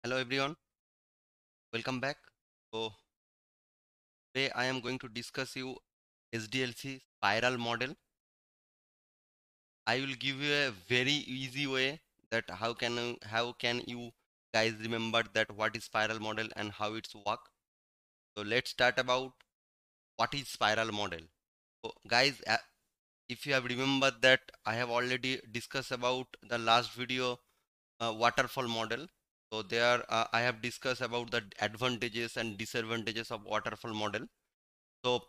Hello everyone, welcome back. So today I am going to discuss you SDLC spiral model. I will give you a very easy way that how can you guys remember that what is spiral model and how it's work. So let's start about what is spiral model. So guys, if you have remembered that I have already discussed about the last video waterfall model. So there I have discussed about the advantages and disadvantages of waterfall model. So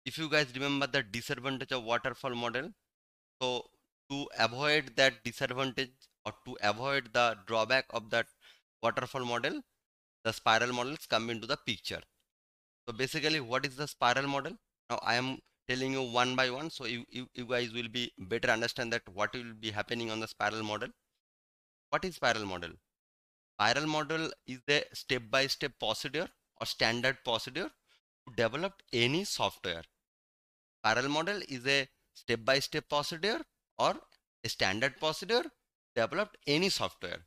if you guys remember the disadvantage of waterfall model, so to avoid that disadvantage or to avoid the drawback of that waterfall model, the spiral models come into the picture. So basically, what is the spiral model? Now I am telling you one by one, so you guys will be better understand that what will be happening on the spiral model. What is spiral model? Spiral model is the step-by-step procedure or standard procedure to develop any software. Spiral model is a step-by-step procedure or a standard procedure developed any software.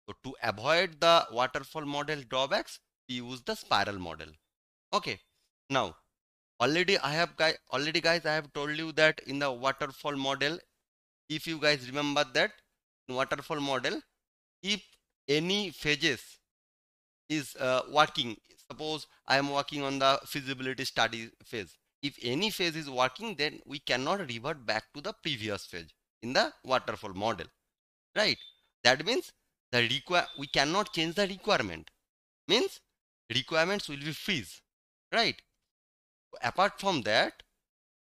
So to avoid the waterfall model drawbacks, we use the spiral model. Okay. Now, already guys I have told you that in the waterfall model, if you guys remember that in waterfall model, if any phases is working, suppose I am working on the feasibility study phase. If any phase is working, then we cannot revert back to the previous phase in the waterfall model, right? That means we cannot change the requirement. Means requirements will be freeze, right? Apart from that,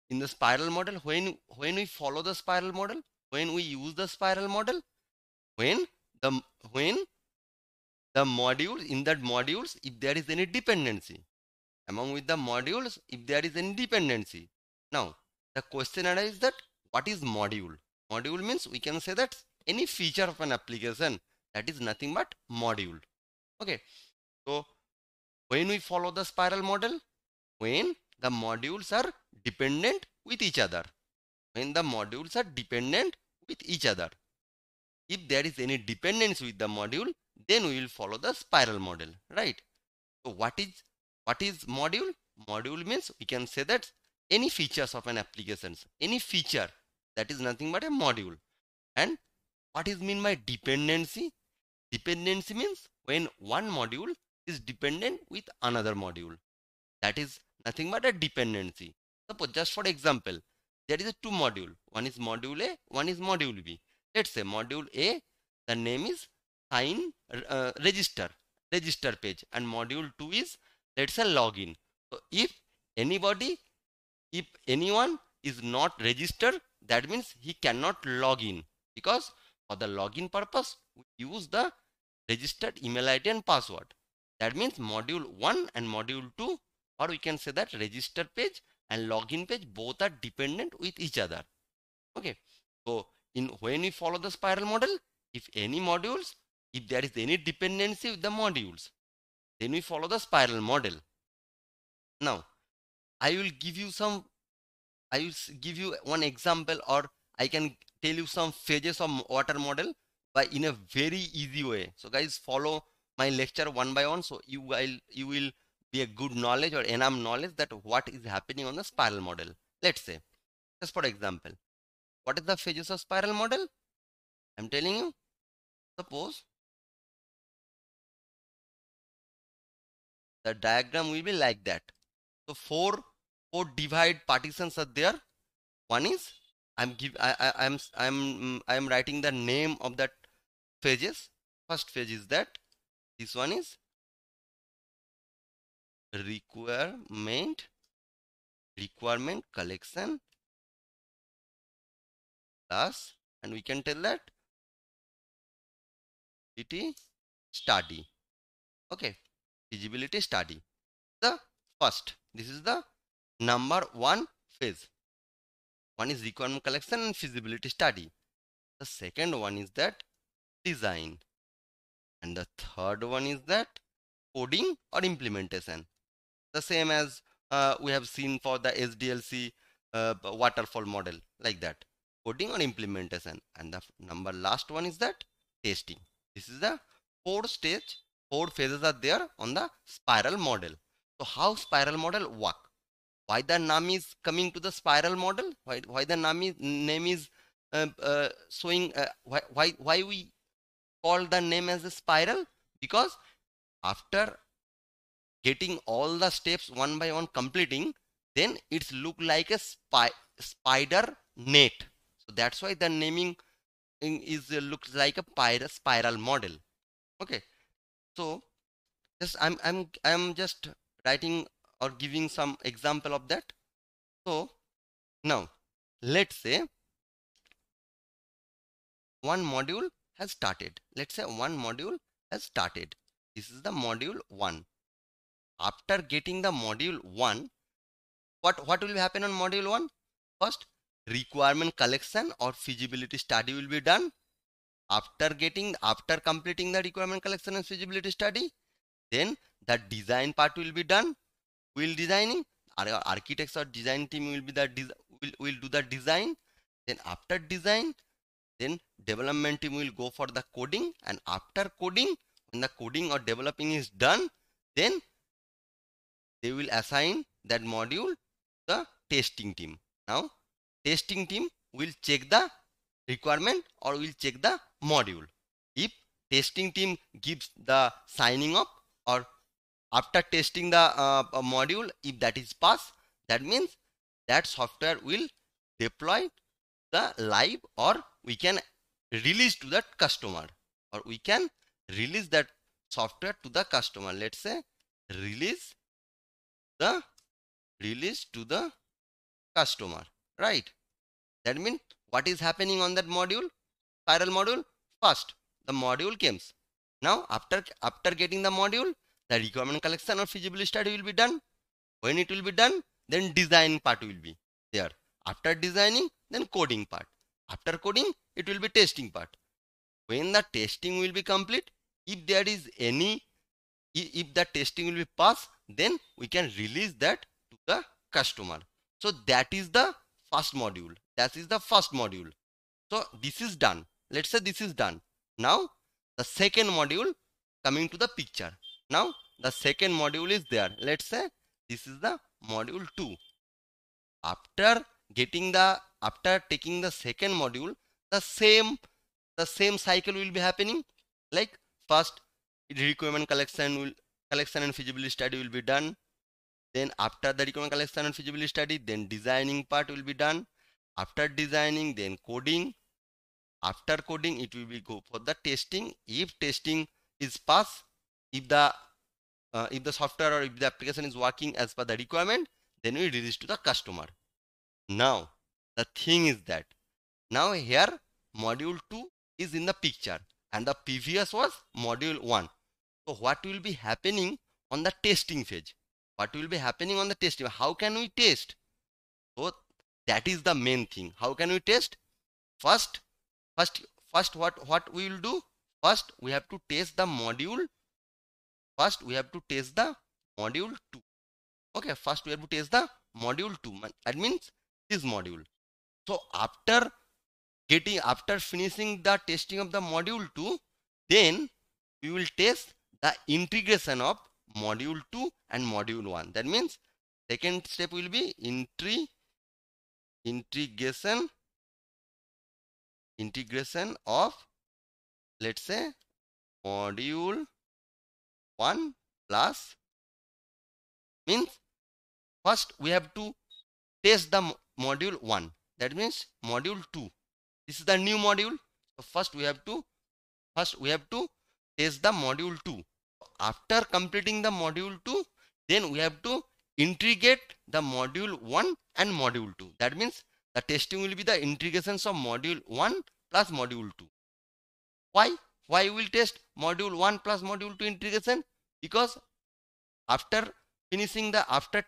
in the spiral model, when we follow the spiral model, when we use the spiral model, when the when the modules in that modules, if there is any dependency among with the modules, if there is any dependency. Now the question arises that what is module? Module means we can say that any feature of an application, that is nothing but module. Okay, so when we follow the spiral model, when the modules are dependent with each other, when the modules are dependent with each other, if there is any dependence with the module, then we will follow the spiral model, right? So what is module? Module means we can say that any features of an applications, any feature, that is nothing but a module. And what is mean by dependency? Dependency means when one module is dependent with another module, that is nothing but a dependency. Suppose just for example, there is a two module, one is module A, one is module B. Let's say module A, the name is sign register page, and module 2 is, let's say, login. So anybody if anyone is not registered, that means he cannot log in, because for the login purpose we use the registered email ID and password. That means module 1 and module 2, or we can say that register page and login page, both are dependent with each other. Okay, so in when we follow the spiral model, if any modules, if there is any dependency with the modules, then we follow the spiral model. Now I will give you some, I will give you one example, or I can tell you some phases of water model by in a very easy way. So guys, follow my lecture one by one, so you will be a good knowledge or enough knowledge that what is happening on the spiral model. Let's say, just for example, what is the phases of spiral model? I'm telling you, suppose the diagram will be like that. So four divide partitions are there. One is, I'm writing the name of that phases. First phase is that, this one is requirement collection class, and we can tell that feasibility study. Okay, feasibility study. The first, this is the number one phase. One is requirement collection and feasibility study. The second one is that design, and the third one is that coding or implementation. The same as we have seen for the SDLC waterfall model, like that, coding or implementation. And the number last one is that testing. This is the four phases are there on the spiral model. So how spiral model work? Why the name is coming to the spiral model? Why the name is showing? Why we call the name as a spiral? Because after getting all the steps one by one completing, then it's look like a spider net. So that's why the naming is looks like a spiral model. Okay, so just I'm just writing or giving some example of that. So now let's say one module has started. Let's say one module has started. This is the module 1. After getting the module 1, what will happen on module 1? First, requirement collection or feasibility study will be done. After completing the requirement collection and feasibility study, then the design part will be done. We'll designing. Our architects or design team will be will do the design. Then after design, then development team will go for the coding, and after coding, when the coding or developing is done, then they will assign that module the testing team. Now testing team will check the requirement or will check the module. If testing team gives the signing up, or after testing the module, if that is passed, that means that software will deploy the live, or we can release to that customer, or we can release that software to the customer. Let's say release to the customer, right? That means what is happening on that module, spiral module? First the module comes. Now after getting the module, the requirement collection or feasibility study will be done. When it will be done, then design part will be there. After designing, then coding part. After coding, it will be testing part. When the testing will be complete, if there is any, if the testing will be passed, then we can release that to the customer. So that is the first module. That is the first module. So this is done. Let's say this is done. Now the second module coming to the picture. Now the second module is there. Let's say this is the module 2. After taking the second module, the same cycle will be happening. Like first requirement collection and feasibility study will be done. Then after the requirement collection and feasibility study, then designing part will be done. After designing, then coding. After coding, it will be go for the testing. If testing is passed, if the software or if the application is working as per the requirement, then we release to the customer. Now the thing is that now here module 2 is in the picture and the previous was module 1. So what will be happening on the testing phase? What will be happening on the testing? How can we test? So that is the main thing. How can we test? First what we will do? First we have to test the module. First we have to test the module 2. Okay, first we have to test the module 2. That means this module. So after finishing the testing of the module 2, then we will test the integration of module 2 and module 1. That means second step will be integration of, let's say, module 1 plus, means first we have to test the module 1. That means module 2. This is the new module. So first we have to test the module 2. After completing the module 2, then we have to integrate the module 1 and module 2. That means the testing will be the integrations of module 1 plus module 2. Why we will test module 1 plus module 2 integration? Because after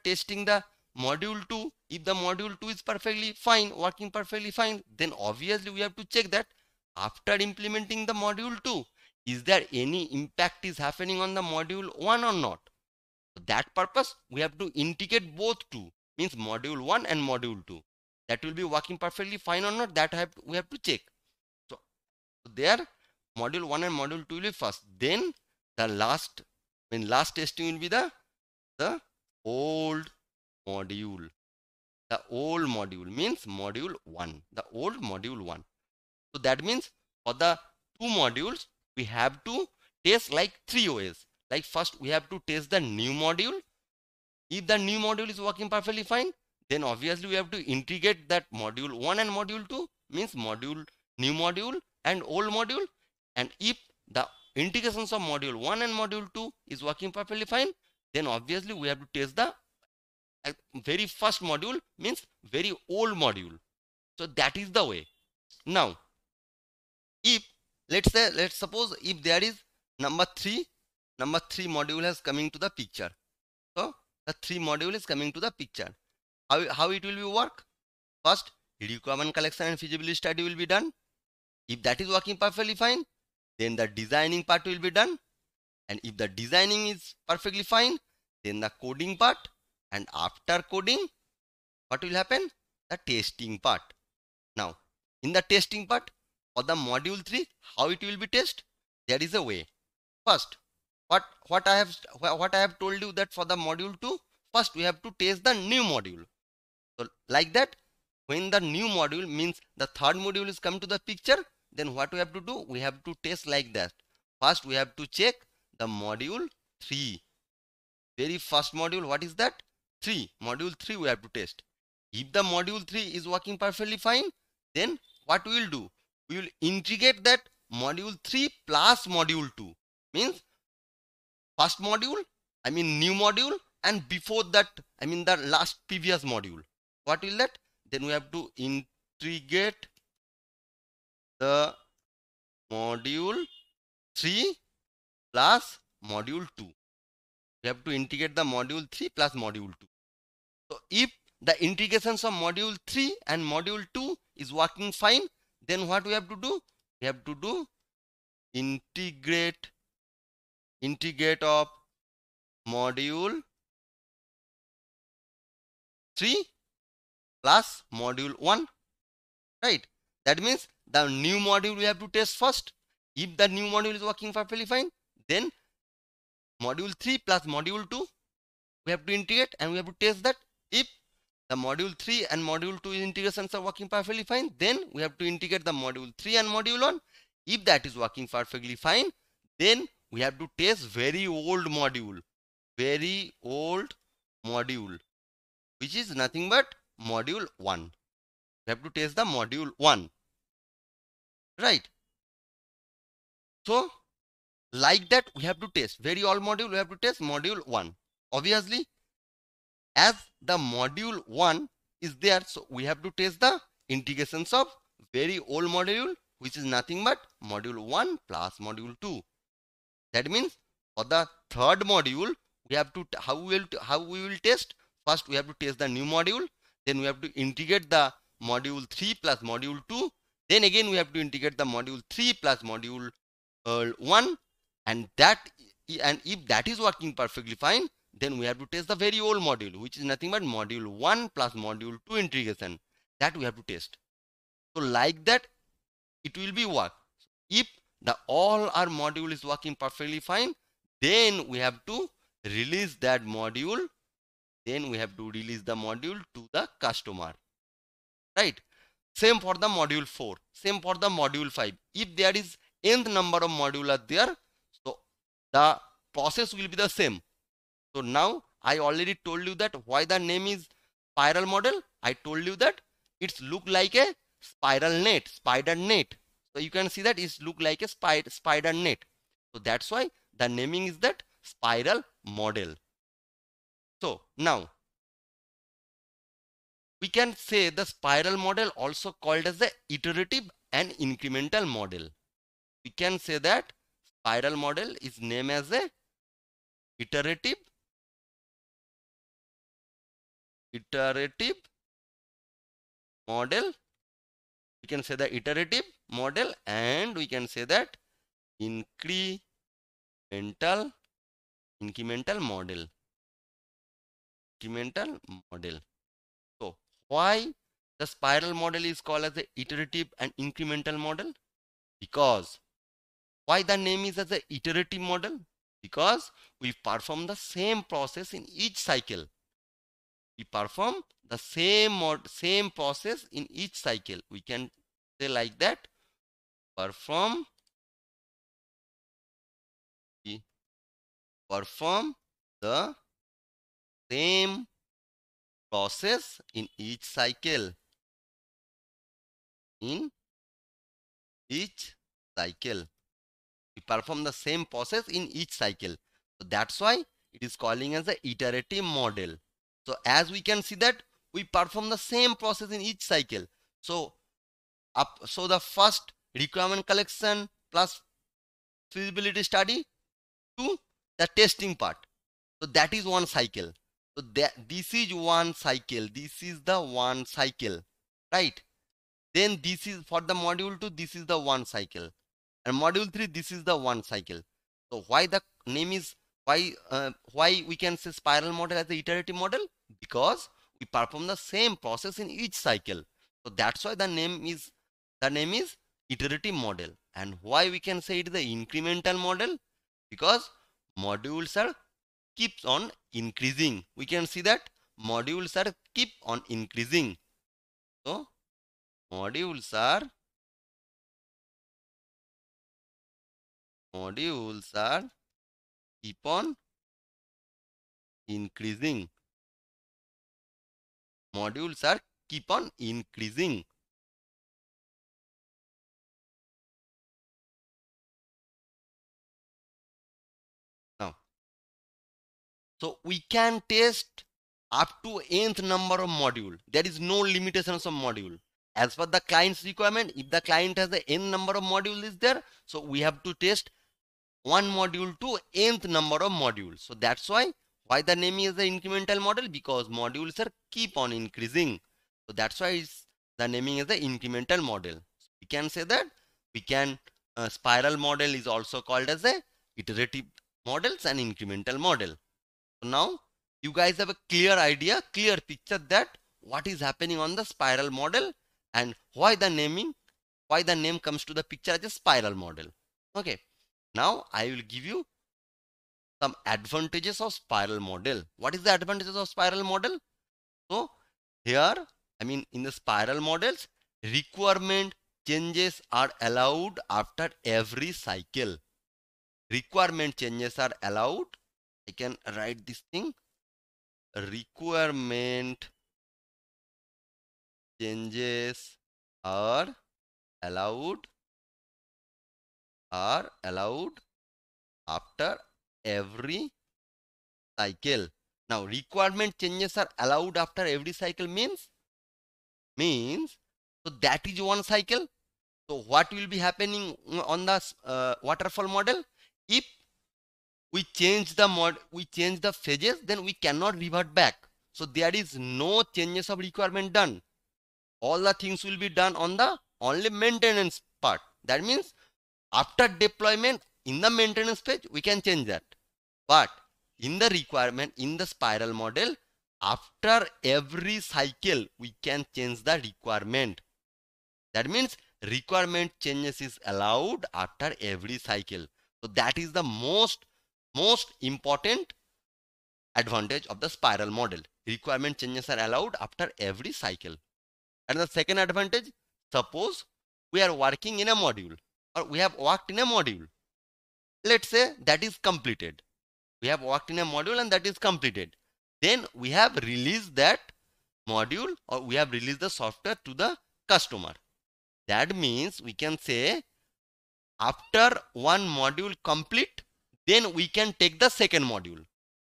testing the module 2, if the module 2 is perfectly fine, working perfectly fine, then obviously we have to check that after implementing the module 2, is there any impact is happening on the module 1 or not? For that purpose, we have to integrate both two, means module 1 and module 2. That will be working perfectly fine or not, that we have to check. So there module 1 and module 2 will be first. Then the last, when last testing will be the old module. The old module means module 1. The old module 1. So that means for the two modules, we have to test like 3 OS. Like first we have to test the new module. If the new module is working perfectly fine, then obviously we have to integrate that module 1 and module 2, means module, new module and old module. And if the integrations of module 1 and module 2 is working perfectly fine, then obviously we have to test the very first module, means very old module. So that is the way. Now if let's suppose if there is number 3 module has coming to the picture. So the 3 module is coming to the picture. How it will be work? First, requirement collection and feasibility study will be done. If that is working perfectly fine, then the designing part will be done. And if the designing is perfectly fine, then the coding part. And after coding, what will happen? The testing part. Now, in the testing part, for the module 3, how it will be tested? There is a way. First, what I have told you, that for the module 2, first we have to test the new module. So like that, when the new module, means the third module is come to the picture, then what we have to do? We have to test like that. First we have to check the module 3. Very first module, what is that? 3. Module 3 we have to test. If the module 3 is working perfectly fine, then what we will do? We will integrate that module 3 plus module 2. Means first module, I mean new module, and before that, I mean the last previous module. What will that? Then we have to integrate the module 3 plus module 2. We have to integrate the module 3 plus module 2. So if the integrations of module 3 and module 2 is working fine, then what we have to do? We have to do integrate of module 3 plus module 1, right? That means the new module we have to test first. If the new module is working perfectly fine, then module 3 plus module 2 we have to integrate, and we have to test that. If the module 3 and module 2 integrations are working perfectly fine, then we have to integrate the module 3 and module 1. If that is working perfectly fine, then we have to test very old module, which is nothing but module 1. We have to test the module 1, right? So like that, we have to test very old module, we have to test module 1. Obviously, as the module 1 is there, so we have to test the integrations of very old module, which is nothing but module 1 plus module 2. That means for the third module, we have to how we will test. First we have to test the new module, then we have to integrate the module 3 plus module 2, then again we have to integrate the module 3 plus module 1, and if that is working perfectly fine, then we have to test the very old module, which is nothing but module 1 plus module 2 integration. That we have to test. So like that it will be work. If the all our module is working perfectly fine, then we have to release that module. Then we have to release the module to the customer, right? Same for the module 4, same for the module 5. If there is nth number of module are there, so the process will be the same. So now I already told you that why the name is spiral model. I told you that it's look like a spiral net, spider net. So you can see that it's look like a spider net. So that's why the naming is that spiral model. So now we can say the spiral model also called as the iterative and incremental model. We can say that spiral model is named as a iterative model. We can say the iterative model, and we can say that incremental model. So why the spiral model is called as the iterative and incremental model? Because Why the name is as a iterative model? Because we perform the same process in each cycle. We perform the same process in each cycle. We can say like that, perform we perform the same process in each cycle. In each cycle. We perform the same process in each cycle. So that's why it is calling as a iterative model. So as we can see that we perform the same process in each cycle. So the first requirement collection plus feasibility study to the testing part. So that is one cycle. So this is one cycle. This is the one cycle, right? Then this is for the module 2, this is the one cycle, and module 3, this is the one cycle. So why the name is, why we can say spiral model as the iterative model? Because we perform the same process in each cycle. So that's why the name is iterative model. And why we can say it is the incremental model? Because modules are keeps on increasing. We can see that modules are keep on increasing. So modules are keep on increasing. Modules are keep on increasing. Now, so we can test up to nth number of module. There is no limitations of module. As per the client's requirement, if the client has the n number of module is there, so we have to test one module to nth number of modules. So that's why the name is the incremental model, because modules are keep on increasing. So that's why the naming is the incremental model. So we can say that we can spiral model is also called as a iterative models and incremental model. So now you guys have a clear idea, clear picture that what is happening on the spiral model and why the name comes to the picture as a spiral model. Okay. Now I will give you some advantages of spiral model. What is the advantages of spiral model? So here, in the spiral models, requirement changes are allowed after every cycle. Requirement changes are allowed. I can write this thing. Requirement changes are allowed after every cycle. Now requirement changes are allowed after every cycle means so that is one cycle. So what will be happening on the waterfall model? If we change the phases, then we cannot revert back. So there is no changes of requirement done. All the things will be done on the only maintenance part. That means after deployment in the maintenance phase, we can change that. But in the requirement, in the spiral model, after every cycle, we can change the requirement. That means requirement changes is allowed after every cycle. So that is the most important advantage of the spiral model. Requirement changes are allowed after every cycle. And the second advantage, suppose we are working in a module, or we have worked in a module. Let's say that is completed. We have worked in a module and that is completed. Then we have released that module, or we have released the software to the customer. That means we can say after one module complete, then we can take the second module.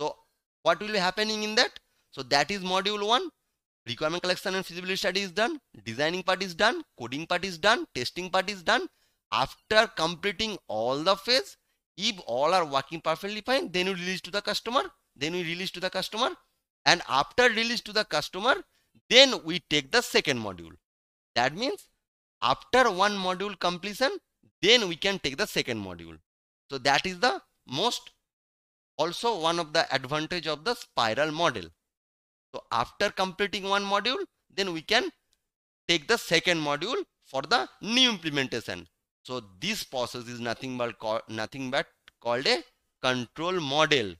So what will be happening in that? So that is module 1. Requirement collection and feasibility study is done. Designing part is done. Coding part is done. Testing part is done. After completing all the phase, if all are working perfectly fine, then we release to the customer. And after release to the customer, then we take the second module. That means after one module completion, then we can take the second module. So that is the also one of the advantage of the spiral model. So after completing one module, then we can take the second module for the new implementation. So this process is nothing but called a control model.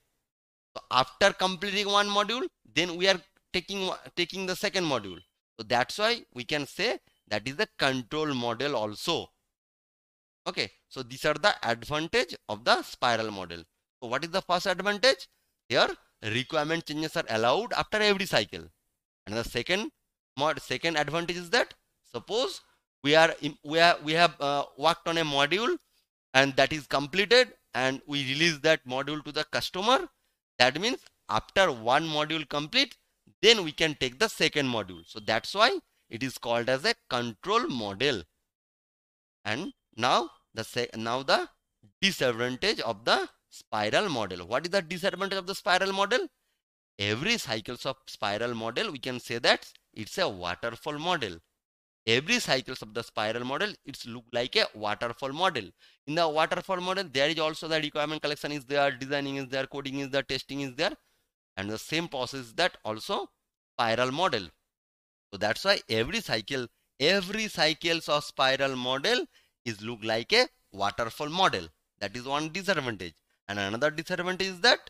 So after completing one module, then we are taking the second module. So that's why we can say that is the control model also. Okay, so these are the advantage of the spiral model. So what is the first advantage? Here requirement changes are allowed after every cycle. And the second advantage is that suppose we have worked on a module and that is completed and we release that module to the customer. That means after one module complete, then we can take the second module. So that's why it is called as a control model. And now the disadvantage of the spiral model. What is the disadvantage of the spiral model? Every cycles of spiral model, we can say that it's a waterfall model. Every cycles of the spiral model, it's look like a waterfall model. In the waterfall model, there is also the requirement collection is there, designing is there, coding is there, testing is there, and the same process that also spiral model. So that's why every cycles of spiral model is look like a waterfall model. That is one disadvantage. And another disadvantage is that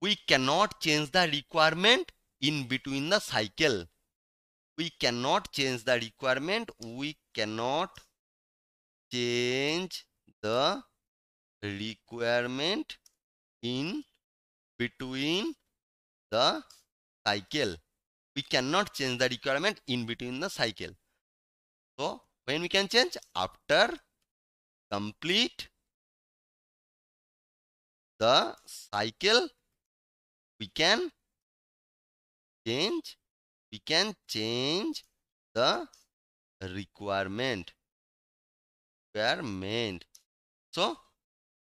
we cannot change the requirement in between the cycle. We cannot change the requirement. We cannot change the requirement in between the cycle. We cannot change the requirement in between the cycle. So when we can change? After complete the cycle, we can change the requirement. So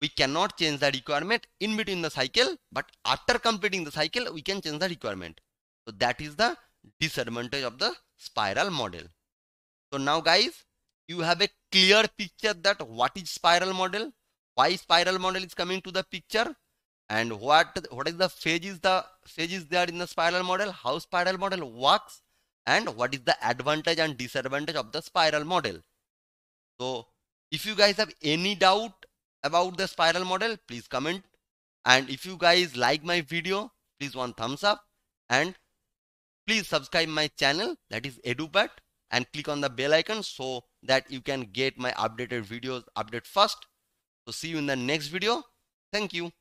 we cannot change the requirement in between the cycle, but after completing the cycle, we can change the requirement. So that is the disadvantage of the spiral model. So now guys, you have a clear picture that what is spiral model, why spiral model is coming to the picture, and what is the phases there in the spiral model, how spiral model works, and what is the advantage and disadvantage of the spiral model. So if you guys have any doubt about the spiral model, please comment. And if you guys like my video, please one thumbs up and please subscribe my channel, that is EduPat, and click on the bell icon so that you can get my updated videos update first. So see you in the next video. Thank you.